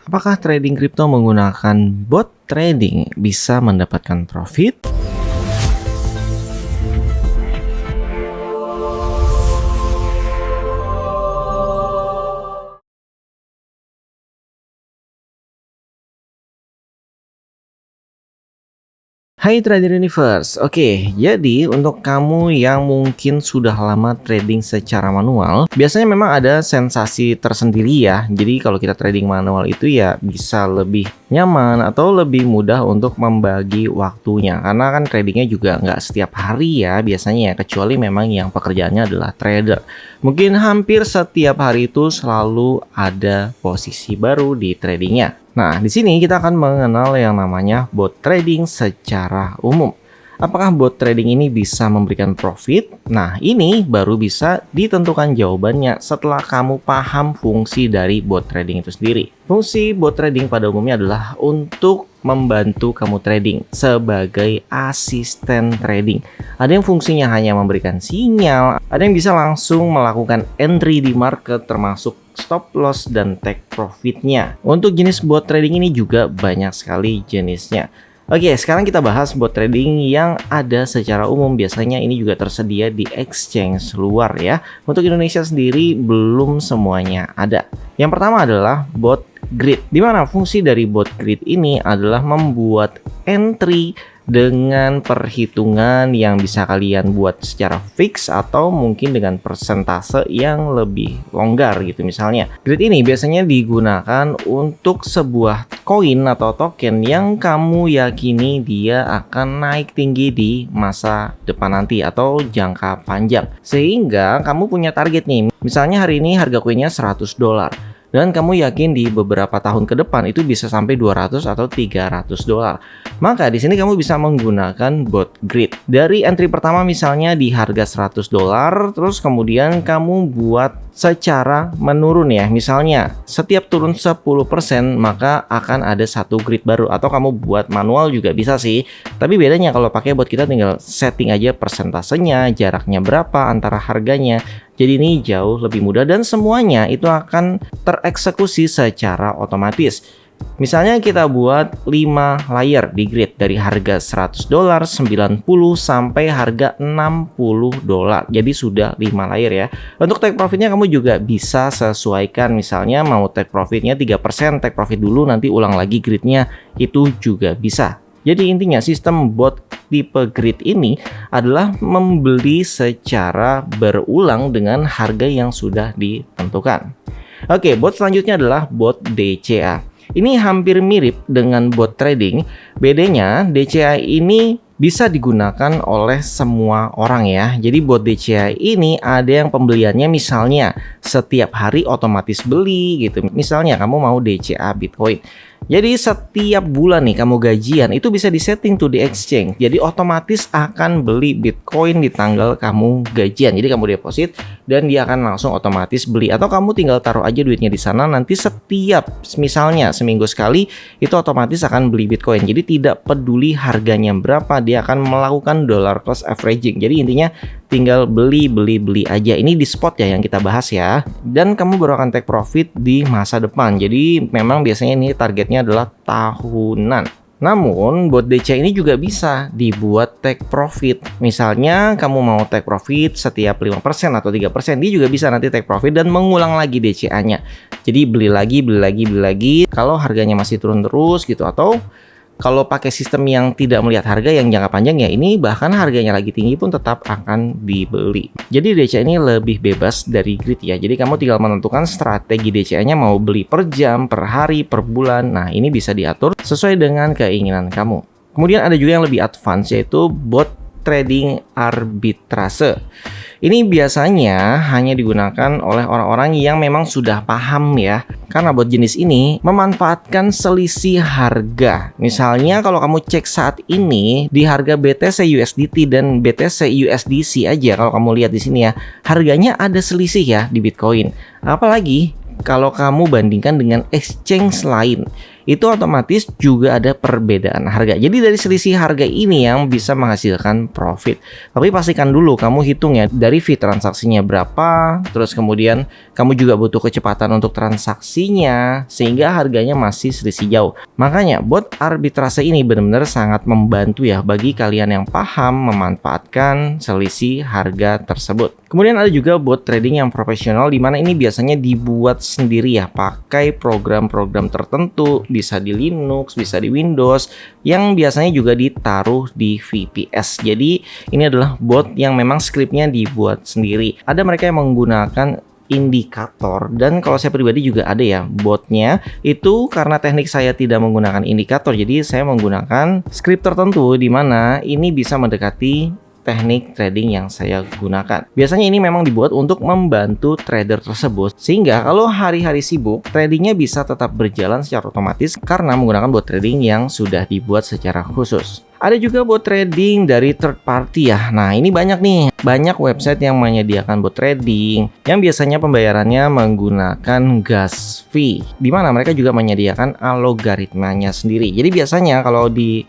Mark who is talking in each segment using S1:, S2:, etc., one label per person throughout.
S1: Apakah trading kripto menggunakan bot trading bisa mendapatkan profit? Hai Trader Universe, oke, jadi untuk kamu yang mungkin sudah lama trading secara manual, biasanya memang ada sensasi tersendiri ya. Jadi kalau kita trading manual itu ya bisa lebih nyaman atau lebih mudah untuk membagi waktunya. Karena kan tradingnya juga nggak setiap hari ya biasanya ya, kecuali memang yang pekerjaannya adalah trader. Mungkin hampir setiap hari itu selalu ada posisi baru di tradingnya. Nah, di sini kita akan mengenal yang namanya bot trading secara umum. Apakah bot trading ini bisa memberikan profit? Nah, ini baru bisa ditentukan jawabannya setelah kamu paham fungsi dari bot trading itu sendiri. Fungsi bot trading pada umumnya adalah untuk membantu kamu trading sebagai asisten trading. Ada yang fungsinya hanya memberikan sinyal, ada yang bisa langsung melakukan entry di market termasuk stop loss dan take profitnya. Untuk jenis bot trading ini juga banyak sekali jenisnya. Oke, sekarang kita bahas bot trading yang ada secara umum. Biasanya ini juga tersedia di exchange luar ya. Untuk Indonesia sendiri belum semuanya ada. Yang pertama adalah bot grid. Di mana fungsi dari bot grid ini adalah membuat entry dengan perhitungan yang bisa kalian buat secara fix atau mungkin dengan persentase yang lebih longgar gitu. Misalnya grid ini biasanya digunakan untuk sebuah koin atau token yang kamu yakini dia akan naik tinggi di masa depan nanti atau jangka panjang, sehingga kamu punya target nih. Misalnya hari ini harga koinnya $100 dan kamu yakin di beberapa tahun ke depan itu bisa sampai 200 atau $300. Maka di sini kamu bisa menggunakan bot grid. Dari entry pertama misalnya di harga $100, terus kemudian kamu buat secara menurun ya. Misalnya setiap turun 10% maka akan ada satu grid baru, atau kamu buat manual juga bisa sih. Tapi bedanya kalau pakai bot, kita tinggal setting aja persentasenya, jaraknya berapa antara harganya. Jadi ini jauh lebih mudah dan semuanya itu akan tereksekusi secara otomatis. Misalnya kita buat 5 layer di grid dari harga $100, 90 sampai harga $60. Jadi sudah 5 layer ya. Untuk take profitnya kamu juga bisa sesuaikan. Misalnya mau take profitnya 3%, take profit dulu nanti ulang lagi gridnya, itu juga bisa. Jadi intinya sistem bot tipe grid ini adalah membeli secara berulang dengan harga yang sudah ditentukan. Oke, bot selanjutnya adalah bot DCA. Ini hampir mirip dengan bot trading. Bedanya DCA ini bisa digunakan oleh semua orang ya. Jadi bot DCA ini ada yang pembeliannya misalnya setiap hari otomatis beli gitu. Misalnya kamu mau DCA Bitcoin. Jadi setiap bulan nih kamu gajian itu bisa disetting tuh di exchange. Jadi otomatis akan beli Bitcoin di tanggal kamu gajian. Jadi kamu deposit dan dia akan langsung otomatis beli. Atau kamu tinggal taruh aja duitnya di sana, nanti setiap misalnya seminggu sekali itu otomatis akan beli Bitcoin. Jadi tidak peduli harganya berapa, dia akan melakukan dollar cost averaging. Jadi intinya tinggal beli aja. Ini di spot ya yang kita bahas ya. Dan kamu baru akan take profit di masa depan. Jadi memang biasanya ini targetnya adalah tahunan. Namun bot DC ini juga bisa dibuat take profit. Misalnya kamu mau take profit setiap 5% atau 3%, dia juga bisa nanti take profit dan mengulang lagi DCA-nya. Jadi beli lagi. Kalau harganya masih turun terus gitu, atau kalau pakai sistem yang tidak melihat harga yang jangka panjang ya, ini bahkan harganya lagi tinggi pun tetap akan dibeli. Jadi DCA ini lebih bebas dari grid ya. Jadi kamu tinggal menentukan strategi DCA-nya mau beli per jam, per hari, per bulan. Nah, ini bisa diatur sesuai dengan keinginan kamu. Kemudian ada juga yang lebih advance, yaitu bot trading arbitrase. Ini biasanya hanya digunakan oleh orang-orang yang memang sudah paham ya. Karena bot jenis ini memanfaatkan selisih harga. Misalnya kalau kamu cek saat ini di harga BTC USDT dan BTC USDC aja, kalau kamu lihat di sini ya, harganya ada selisih ya di Bitcoin. Apalagi kalau kamu bandingkan dengan exchange lain. itu otomatis juga ada perbedaan harga. Jadi dari selisih harga ini yang bisa menghasilkan profit. Tapi pastikan dulu kamu hitung ya dari fee transaksinya berapa, terus kemudian kamu juga butuh kecepatan untuk transaksinya sehingga harganya masih selisih jauh. Makanya bot arbitrase ini benar-benar sangat membantu ya bagi kalian yang paham memanfaatkan selisih harga tersebut. Kemudian ada juga bot trading yang profesional, di mana ini biasanya dibuat sendiri ya, pakai program-program tertentu, bisa di Linux, bisa di Windows, yang biasanya juga ditaruh di VPS. Jadi ini adalah bot yang memang skripnya dibuat sendiri. Ada mereka yang menggunakan indikator, dan kalau saya pribadi juga ada ya botnya. Itu karena teknik saya tidak menggunakan indikator, jadi saya menggunakan skrip tertentu di mana ini bisa mendekati teknik trading yang saya gunakan. Biasanya ini memang dibuat untuk membantu trader tersebut, sehingga kalau hari-hari sibuk, tradingnya bisa tetap berjalan secara otomatis karena menggunakan bot trading yang sudah dibuat secara khusus. Ada juga bot trading dari third party ya. Nah, ini banyak nih. Banyak website yang menyediakan bot trading yang biasanya pembayarannya menggunakan gas fee, di mana mereka juga menyediakan algoritmanya sendiri. Jadi biasanya kalau di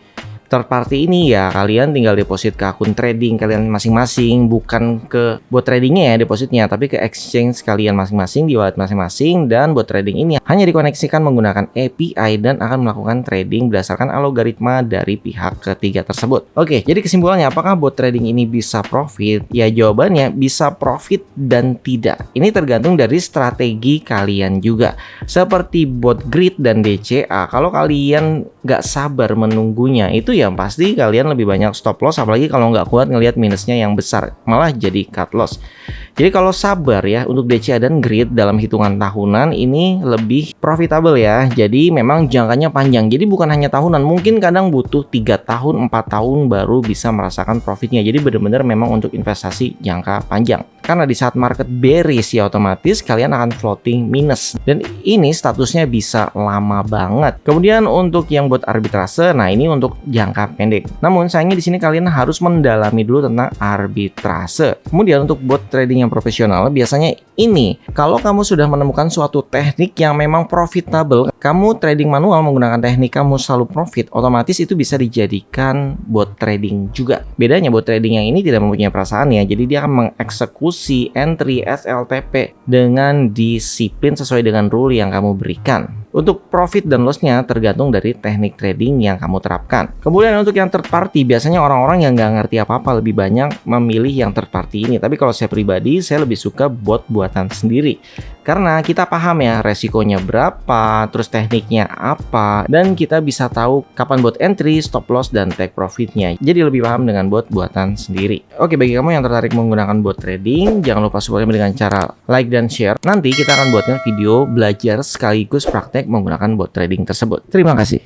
S1: third party ini ya kalian tinggal deposit ke akun trading kalian masing-masing, bukan ke bot tradingnya ya depositnya, tapi ke exchange kalian masing-masing di wallet masing-masing. Dan bot trading ini hanya dikoneksikan menggunakan API dan akan melakukan trading berdasarkan algoritma dari pihak ketiga tersebut. Oke, jadi kesimpulannya apakah bot trading ini bisa profit? Ya jawabannya bisa profit dan tidak. Ini tergantung dari strategi kalian juga. Seperti bot grid dan DCA, kalau kalian nggak sabar menunggunya, itu yang pasti kalian lebih banyak stop loss, apalagi kalau nggak kuat ngelihat minusnya yang besar, malah jadi cut loss. Jadi kalau sabar ya untuk DCA dan grid dalam hitungan tahunan ini lebih profitable ya. Jadi memang jangkanya panjang. Jadi bukan hanya tahunan, mungkin kadang butuh 3 tahun, 4 tahun baru bisa merasakan profitnya. Jadi benar-benar memang untuk investasi jangka panjang. Karena di saat market bearish ya otomatis kalian akan floating minus. Dan ini statusnya bisa lama banget. Kemudian untuk yang buat arbitrase, nah ini untuk jangka pendek. Namun sayangnya di sini kalian harus mendalami dulu tentang arbitrase. Kemudian untuk bot trading yang profesional, biasanya ini kalau kamu sudah menemukan suatu teknik yang memang profitable, kamu trading manual menggunakan teknik kamu selalu profit, otomatis itu bisa dijadikan bot trading juga. Bedanya bot trading yang ini tidak mempunyai perasaan ya, jadi dia akan mengeksekusi entry SLTP dengan disiplin sesuai dengan rule yang kamu berikan. Untuk profit dan lossnya tergantung dari teknik trading yang kamu terapkan. Kemudian untuk yang third party, biasanya orang-orang yang nggak ngerti apa-apa lebih banyak memilih yang third party ini. Tapi kalau saya pribadi, saya lebih suka bot buatan sendiri. Karena kita paham ya resikonya berapa, terus tekniknya apa, dan kita bisa tahu kapan buat entry, stop loss, dan take profitnya. Jadi lebih paham dengan bot buatan sendiri. Oke, bagi kamu yang tertarik menggunakan bot trading, jangan lupa supportnya dengan cara like dan share. Nanti kita akan buatkan video belajar sekaligus praktek menggunakan bot trading tersebut. Terima kasih.